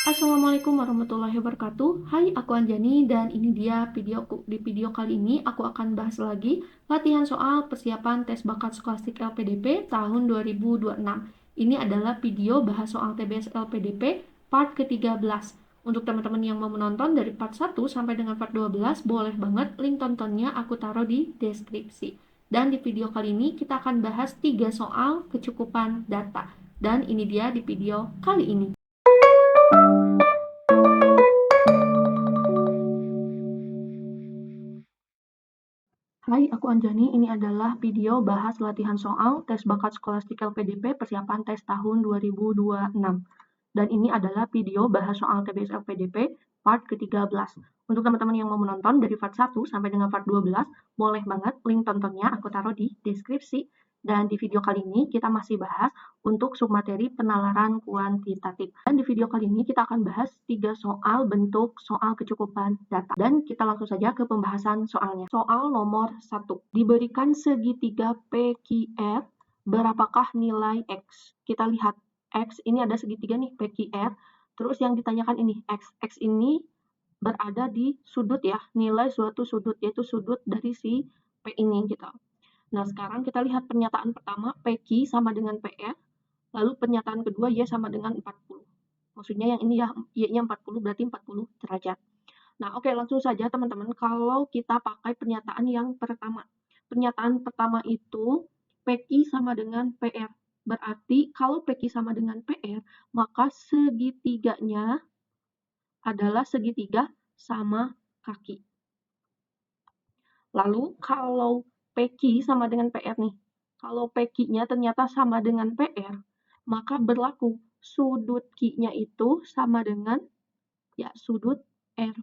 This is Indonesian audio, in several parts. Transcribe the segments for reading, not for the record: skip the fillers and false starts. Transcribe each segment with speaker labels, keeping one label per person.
Speaker 1: Assalamualaikum warahmatullahi wabarakatuh. Hai, aku Anjani dan ini dia videoku. Di video kali ini aku akan bahas lagi latihan soal persiapan tes bakat skolastik LPDP tahun 2026. Ini adalah video bahas soal TBS LPDP part ke-13. Untuk teman-teman yang mau menonton dari part 1 sampai dengan part 12, boleh banget link tontonnya aku taruh di deskripsi. Dan di video kali ini kita akan bahas 3 soal kecukupan data. Dan ini dia di video kali ini. Hai, aku Anjani. Ini adalah video bahas latihan soal tes bakat skolastik LPDP persiapan tes tahun 2026. Dan ini adalah video bahas soal TBS LPDP part ke-13. Untuk teman-teman yang mau menonton dari part 1 sampai dengan part 12, boleh banget link tontonnya aku taruh di deskripsi. Dan di video kali ini kita masih bahas untuk submateri penalaran kuantitatif. Dan di video kali ini kita akan bahas 3 soal bentuk soal kecukupan data. Dan kita langsung saja ke pembahasan soalnya. Soal nomor 1. Diberikan segitiga PQR, berapakah nilai X? Kita lihat X ini ada segitiga nih PQR. Terus yang ditanyakan ini X. X ini berada di sudut ya, nilai suatu sudut, yaitu sudut dari si P ini gitu. Nah, sekarang kita lihat pernyataan pertama, PQ sama dengan PR, lalu pernyataan kedua, Y sama dengan 40. Maksudnya yang ini ya, Y-nya 40, berarti 40 derajat. Nah, oke, langsung saja teman-teman, kalau kita pakai pernyataan yang pertama. Pernyataan pertama itu, PQ sama dengan PR. Berarti kalau PQ sama dengan PR, maka segitiganya adalah segitiga sama kaki. Lalu kalau PQ sama dengan PR nih, kalau PQ-nya ternyata sama dengan PR, maka berlaku sudut Q-nya itu sama dengan ya sudut R.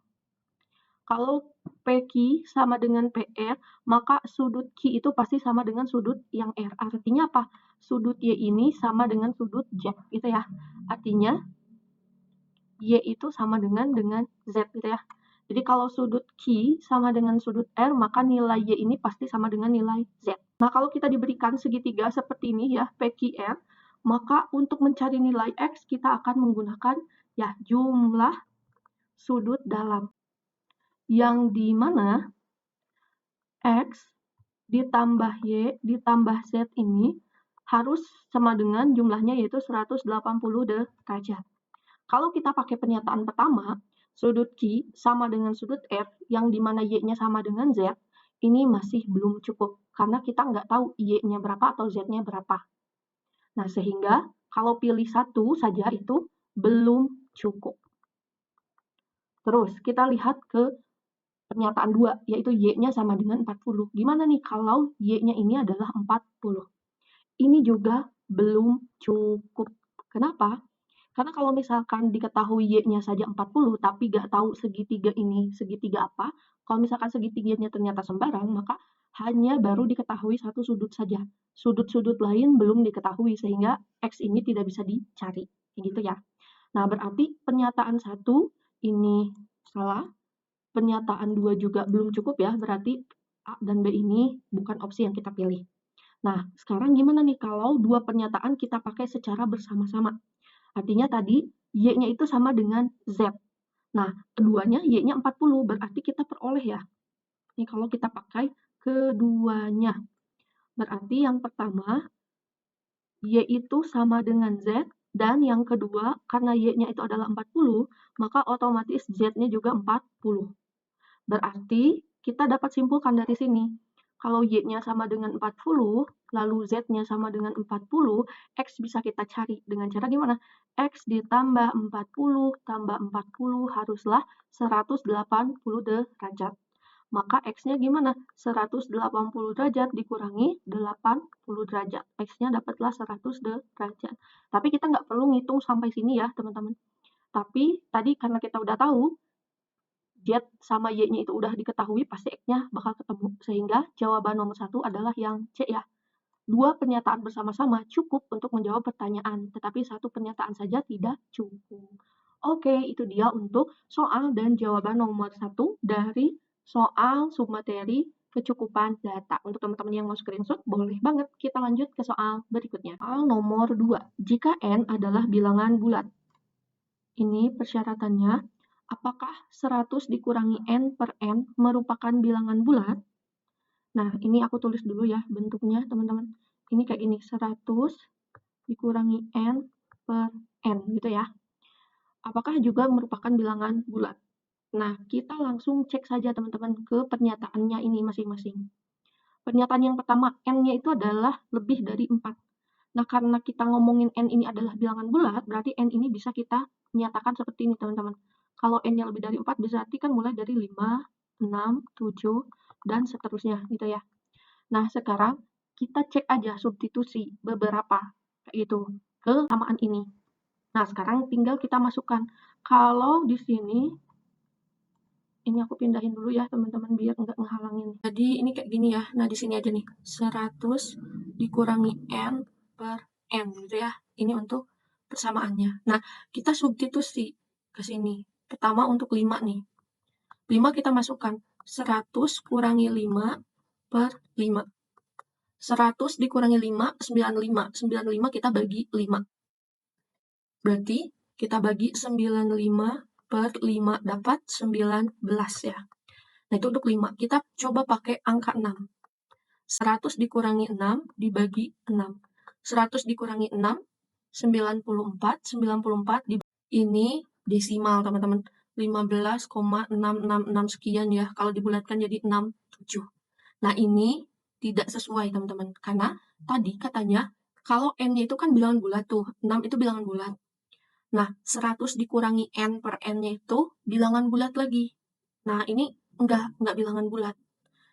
Speaker 1: Kalau PQ sama dengan PR, maka sudut Q itu pasti sama dengan sudut yang R. Artinya apa? Sudut Y ini sama dengan sudut Z, gitu ya. Artinya Y itu sama dengan Z, gitu ya. Jadi kalau sudut Q sama dengan sudut R, maka nilai Y ini pasti sama dengan nilai Z. Nah, kalau kita diberikan segitiga seperti ini ya, PQR, maka untuk mencari nilai X, kita akan menggunakan ya jumlah sudut dalam. Yang dimana X ditambah Y ditambah Z ini harus sama dengan jumlahnya yaitu 180 derajat. Kalau kita pakai pernyataan pertama, sudut Q sama dengan sudut R, yang dimana Y-nya sama dengan Z, ini masih belum cukup, karena kita nggak tahu Y-nya berapa atau Z-nya berapa. Nah, sehingga kalau pilih satu saja itu belum cukup. Terus, kita lihat ke pernyataan 2, yaitu Y-nya sama dengan 40. Gimana nih kalau Y-nya ini adalah 40? Ini juga belum cukup. Kenapa? Karena kalau misalkan diketahui Y-nya saja 40, tapi nggak tahu segitiga ini segitiga apa, kalau misalkan segitiganya ternyata sembarang, maka hanya baru diketahui satu sudut saja. Sudut-sudut lain belum diketahui, sehingga X ini tidak bisa dicari. Gitu ya. Nah, berarti pernyataan 1 ini salah, pernyataan 2 juga belum cukup ya, berarti A dan B ini bukan opsi yang kita pilih. Nah, sekarang gimana nih kalau dua pernyataan kita pakai secara bersama-sama? Artinya tadi Y-nya itu sama dengan Z. Nah, keduanya Y-nya 40, berarti kita peroleh ya. Ini kalau kita pakai keduanya. Berarti yang pertama, Y itu sama dengan Z, dan yang kedua, karena Y-nya itu adalah 40, maka otomatis Z-nya juga 40. Berarti kita dapat simpulkan dari sini, kalau Y-nya sama dengan 40, lalu Z-nya sama dengan 40, X bisa kita cari dengan cara gimana? X ditambah 40 tambah 40 haruslah 180 derajat. Maka X-nya gimana? 180 derajat dikurangi 80 derajat. X-nya dapatlah 100 derajat. Tapi kita nggak perlu ngitung sampai sini ya, teman-teman. Tapi tadi karena kita udah tahu, Z sama Y-nya itu udah diketahui, pasti X-nya bakal ketemu. Sehingga jawaban nomor 1 adalah yang C ya. Dua pernyataan bersama-sama cukup untuk menjawab pertanyaan, tetapi satu pernyataan saja tidak cukup. Oke, itu dia untuk soal dan jawaban nomor 1 dari soal submateri kecukupan data. Untuk teman-teman yang mau screenshot, boleh banget kita lanjut ke soal berikutnya. Soal nomor 2. Jika N adalah bilangan bulat, Ini persyaratannya, apakah 100 dikurangi N per N merupakan bilangan bulat? Nah, ini aku tulis dulu ya bentuknya, teman-teman. Ini kayak gini, 100 dikurangi N per N, gitu ya. Apakah juga merupakan bilangan bulat? Nah, kita langsung cek saja, teman-teman, ke pernyataannya ini masing-masing. Pernyataan yang pertama, N-nya itu adalah lebih dari 4. Nah, karena kita ngomongin N ini adalah bilangan bulat, berarti N ini bisa kita nyatakan seperti ini, teman-teman. Kalau N-nya lebih dari 4, berarti kan mulai dari 5, 6, 7, dan seterusnya, gitu ya. Nah, sekarang kita cek aja substitusi beberapa, kayak gitu, ke samaan ini. Nah, sekarang tinggal kita masukkan. Kalau di sini, ini aku pindahin dulu ya, teman-teman, biar nggak ngehalangin. Jadi, ini kayak gini ya. Nah, di sini aja nih, 100 dikurangi N per N, gitu ya. Ini untuk persamaannya. Nah, kita substitusi ke sini. Pertama untuk 5 nih. 5 kita masukkan. 100 kurangi 5 per 5. 100 dikurangi 5, 95. 95 kita bagi 5. Berarti kita bagi 95 per 5 dapat 19 ya. Nah, itu untuk 5. Kita coba pakai angka 6. 100 dikurangi 6 dibagi 6. 100 dikurangi 6, 94. 94 ini desimal, teman-teman. 15,666 sekian ya. Kalau dibulatkan jadi 67. Nah, ini tidak sesuai, teman-teman. Karena tadi katanya kalau N-nya itu kan bilangan bulat tuh. 6 itu bilangan bulat. Nah, 100 dikurangi N per N-nya itu bilangan bulat lagi. Nah, ini enggak bilangan bulat.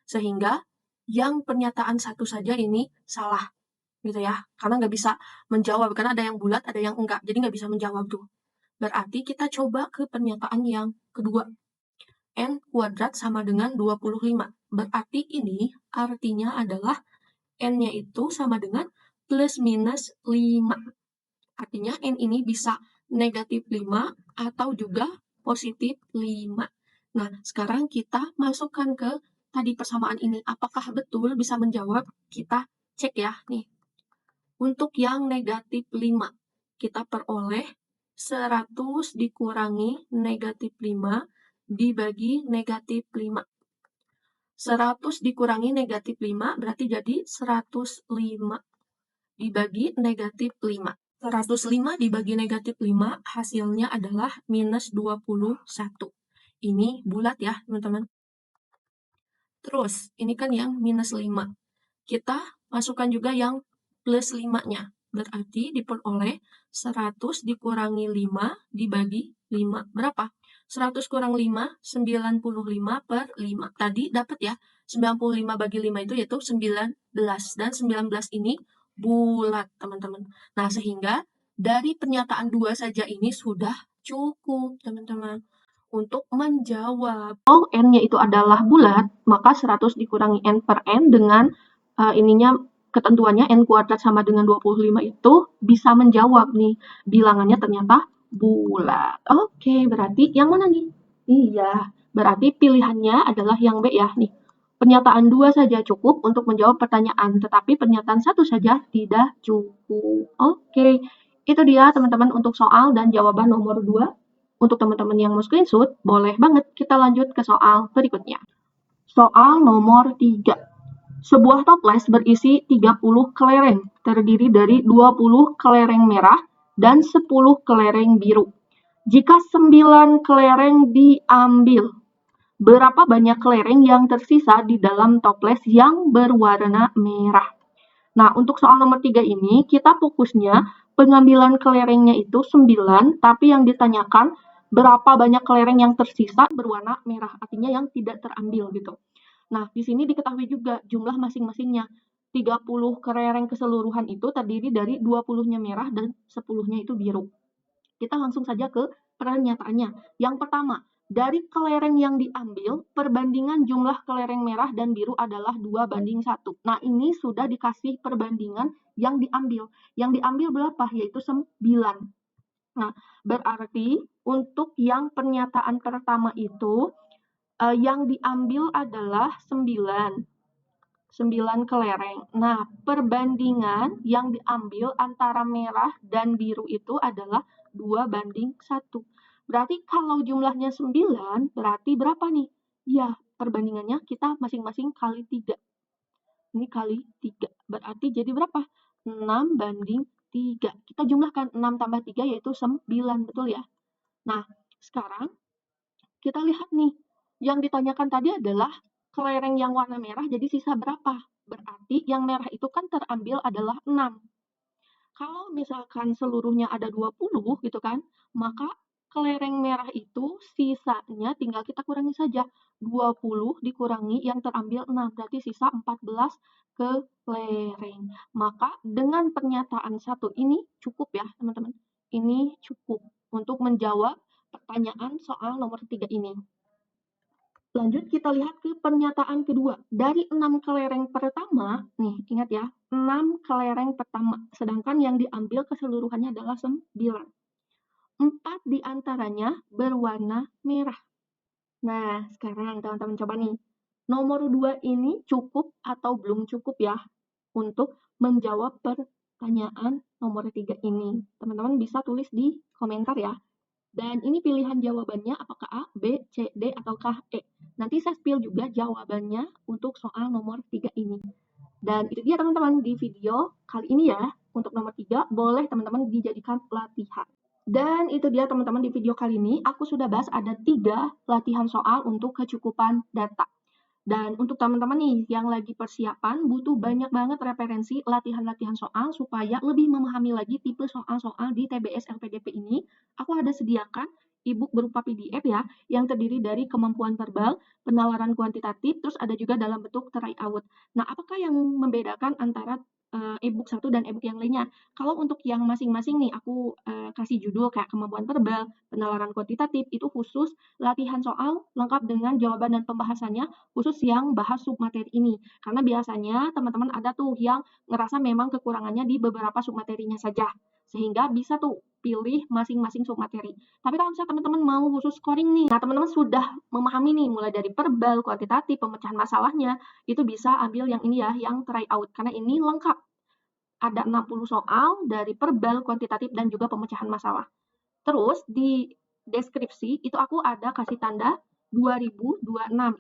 Speaker 1: Sehingga yang pernyataan satu saja ini salah, gitu ya. Karena nggak bisa menjawab, karena ada yang bulat, ada yang enggak. Jadi nggak bisa menjawab tuh. Berarti kita coba ke pernyataan yang kedua. N kuadrat sama dengan 25. Berarti ini artinya adalah N-nya itu sama dengan plus minus 5. Artinya N ini bisa negatif 5 atau juga positif 5. Nah, sekarang kita masukkan ke tadi persamaan ini. Apakah betul bisa menjawab? Kita cek ya, nih. Untuk yang negatif 5, kita peroleh 100 dikurangi negatif 5 dibagi negatif 5. 100 dikurangi negatif 5 berarti jadi 105 dibagi negatif 5. 105 dibagi negatif 5 hasilnya adalah minus 21. Ini bulat ya, teman-teman. Terus, ini kan yang minus 5. Kita masukkan juga yang plus 5-nya. Berarti diperoleh 100 dikurangi 5 dibagi 5. Berapa? 100 kurang 5, 95 per 5. Tadi dapat ya, 95 bagi 5 itu yaitu 19. Dan 19 ini bulat, teman-teman. Nah, sehingga dari pernyataan 2 saja ini sudah cukup, teman-teman, untuk menjawab. Kalau N-nya itu adalah bulat, maka 100 dikurangi N per N dengan ininya ketentuannya N kuadrat sama dengan 25 itu bisa menjawab nih. Bilangannya ternyata bulat. Oke, berarti yang mana nih? Iya, berarti pilihannya adalah yang B ya nih. Pernyataan 2 saja cukup untuk menjawab pertanyaan, tetapi pernyataan 1 saja tidak cukup. Oke, itu dia teman-teman untuk soal dan jawaban nomor 2. Untuk teman-teman yang mau screenshot, boleh banget kita lanjut ke soal berikutnya. Soal nomor 3. Sebuah toples berisi 30 kelereng, terdiri dari 20 kelereng merah dan 10 kelereng biru. Jika 9 kelereng diambil, berapa banyak kelereng yang tersisa di dalam toples yang berwarna merah? Nah, untuk soal nomor 3 ini, kita fokusnya pengambilan kelerengnya itu 9, tapi yang ditanyakan berapa banyak kelereng yang tersisa berwarna merah, artinya yang tidak terambil gitu. Nah, di sini diketahui juga jumlah masing-masingnya. 30 kelereng keseluruhan itu terdiri dari 20-nya merah dan 10-nya itu biru. Kita langsung saja ke pernyataannya. Yang pertama, dari kelereng yang diambil, perbandingan jumlah kelereng merah dan biru adalah 2:1. Nah, ini sudah dikasih perbandingan yang diambil. Yang diambil berapa? Yaitu 9. Nah, berarti untuk yang pernyataan pertama itu, yang diambil adalah 9 kelereng. Nah, perbandingan yang diambil antara merah dan biru itu adalah 2:1. Berarti kalau jumlahnya 9, berarti berapa nih? Ya, perbandingannya kita masing-masing kali 3. Ini kali 3. Berarti jadi berapa? 6/3. Kita jumlahkan 6 tambah 3 yaitu 9, betul ya? Nah, sekarang kita lihat nih. Yang ditanyakan tadi adalah kelereng yang warna merah, jadi sisa berapa? Berarti yang merah itu kan terambil adalah 6. Kalau misalkan seluruhnya ada 20 gitu kan, maka kelereng merah itu sisanya tinggal kita kurangi saja. 20 dikurangi yang terambil 6, berarti sisa 14 kelereng. Maka dengan pernyataan satu ini cukup ya teman-teman. Ini cukup untuk menjawab pertanyaan soal nomor 3 ini. Lanjut kita lihat ke pernyataan kedua. Dari 6 kelereng pertama, nih ingat ya, 6 kelereng pertama, sedangkan yang diambil keseluruhannya adalah 9. 4 diantaranya berwarna merah. Nah, sekarang teman-teman coba nih, nomor 2 ini cukup atau belum cukup ya untuk menjawab pertanyaan nomor 3 ini. Teman-teman bisa tulis di komentar ya. Dan ini pilihan jawabannya apakah A, B, C, D, ataukah E. Nanti saya spill juga jawabannya untuk soal nomor 3 ini. Dan itu dia teman-teman di video kali ini ya. Untuk nomor 3 boleh teman-teman dijadikan latihan. Dan itu dia teman-teman di video kali ini. Aku sudah bahas ada 3 latihan soal untuk kecukupan data. Dan untuk teman-teman nih yang lagi persiapan, butuh banyak banget referensi latihan-latihan soal supaya lebih memahami lagi tipe soal-soal di TBS LPDP ini. Aku ada sediakan e-book berupa PDF ya, yang terdiri dari kemampuan verbal, penalaran kuantitatif, terus ada juga dalam bentuk tryout. Nah, apakah yang membedakan antara e-book satu dan e-book yang lainnya? Kalau untuk yang masing-masing nih, aku kasih judul kayak kemampuan verbal, penalaran kuantitatif, itu khusus latihan soal lengkap dengan jawaban dan pembahasannya khusus yang bahas submateri ini. Karena biasanya teman-teman ada tuh yang ngerasa memang kekurangannya di beberapa submaterinya saja. Sehingga bisa tuh pilih masing-masing submateri. Tapi kalau misalnya teman-teman mau khusus scoring nih, nah teman-teman sudah memahami nih mulai dari verbal, kuantitatif, pemecahan masalahnya, itu bisa ambil yang ini ya, yang tryout. Karena ini lengkap. Ada 60 soal dari verbal, kuantitatif, dan juga pemecahan masalah. Terus di deskripsi itu aku ada kasih tanda 2026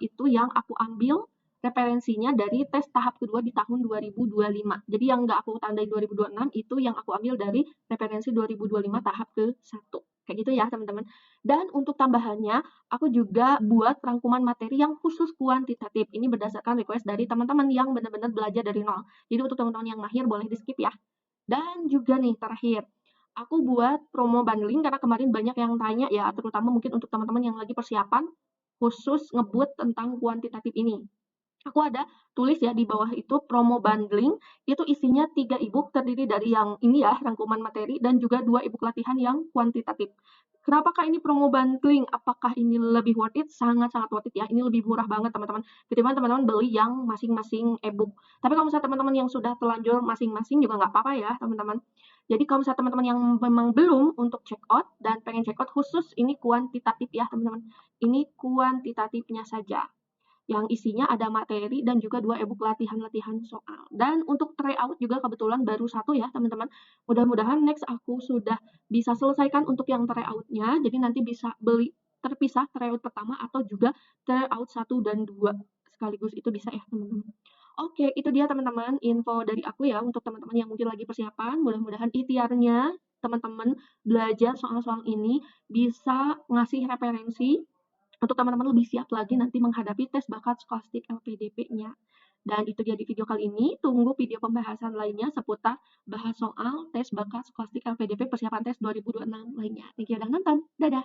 Speaker 1: itu yang aku ambil referensinya dari tes tahap kedua di tahun 2025. Jadi yang nggak aku tandai 2026 itu yang aku ambil dari referensi 2025 tahap ke-1. Kayak gitu ya teman-teman. Dan untuk tambahannya, aku juga buat rangkuman materi yang khusus kuantitatif. Ini berdasarkan request dari teman-teman yang benar-benar belajar dari nol. Jadi untuk teman-teman yang mahir boleh di skip ya. Dan juga nih terakhir, aku buat promo bundling karena kemarin banyak yang tanya ya, terutama mungkin untuk teman-teman yang lagi persiapan khusus ngebut tentang kuantitatif ini. Aku ada tulis ya di bawah itu promo bundling, itu isinya 3 ebook terdiri dari yang ini ya, rangkuman materi, dan juga 2 ebook latihan yang kuantitatif. Kenapakah ini promo bundling? Apakah ini lebih worth it? Sangat-sangat worth it ya. Ini lebih murah banget teman-teman. Ketimbang teman-teman beli yang masing-masing ebook. Tapi kalau misalnya teman-teman yang sudah telanjur masing-masing juga nggak apa-apa ya teman-teman. Jadi kalau misalnya teman-teman yang memang belum untuk check out dan pengen check out khusus ini kuantitatif ya teman-teman. Ini kuantitatifnya saja yang isinya ada materi dan juga 2 ebook latihan-latihan soal. Dan untuk tryout juga kebetulan baru 1 ya teman-teman. Mudah-mudahan next aku sudah bisa selesaikan untuk yang tryout-nya. Jadi nanti bisa beli terpisah tryout pertama atau juga tryout 1 dan 2 sekaligus itu bisa ya teman-teman. Oke, itu dia teman-teman info dari aku ya untuk teman-teman yang mungkin lagi persiapan. Mudah-mudahan ikhtiarnya teman-teman belajar soal-soal ini bisa ngasih referensi untuk teman-teman lebih siap lagi nanti menghadapi tes bakat skolastik LPDP-nya. Dan itu dia di video kali ini. Tunggu video pembahasan lainnya seputar bahas soal tes bakat skolastik LPDP persiapan tes 2026 lainnya. Thank you udah nonton. Dadah!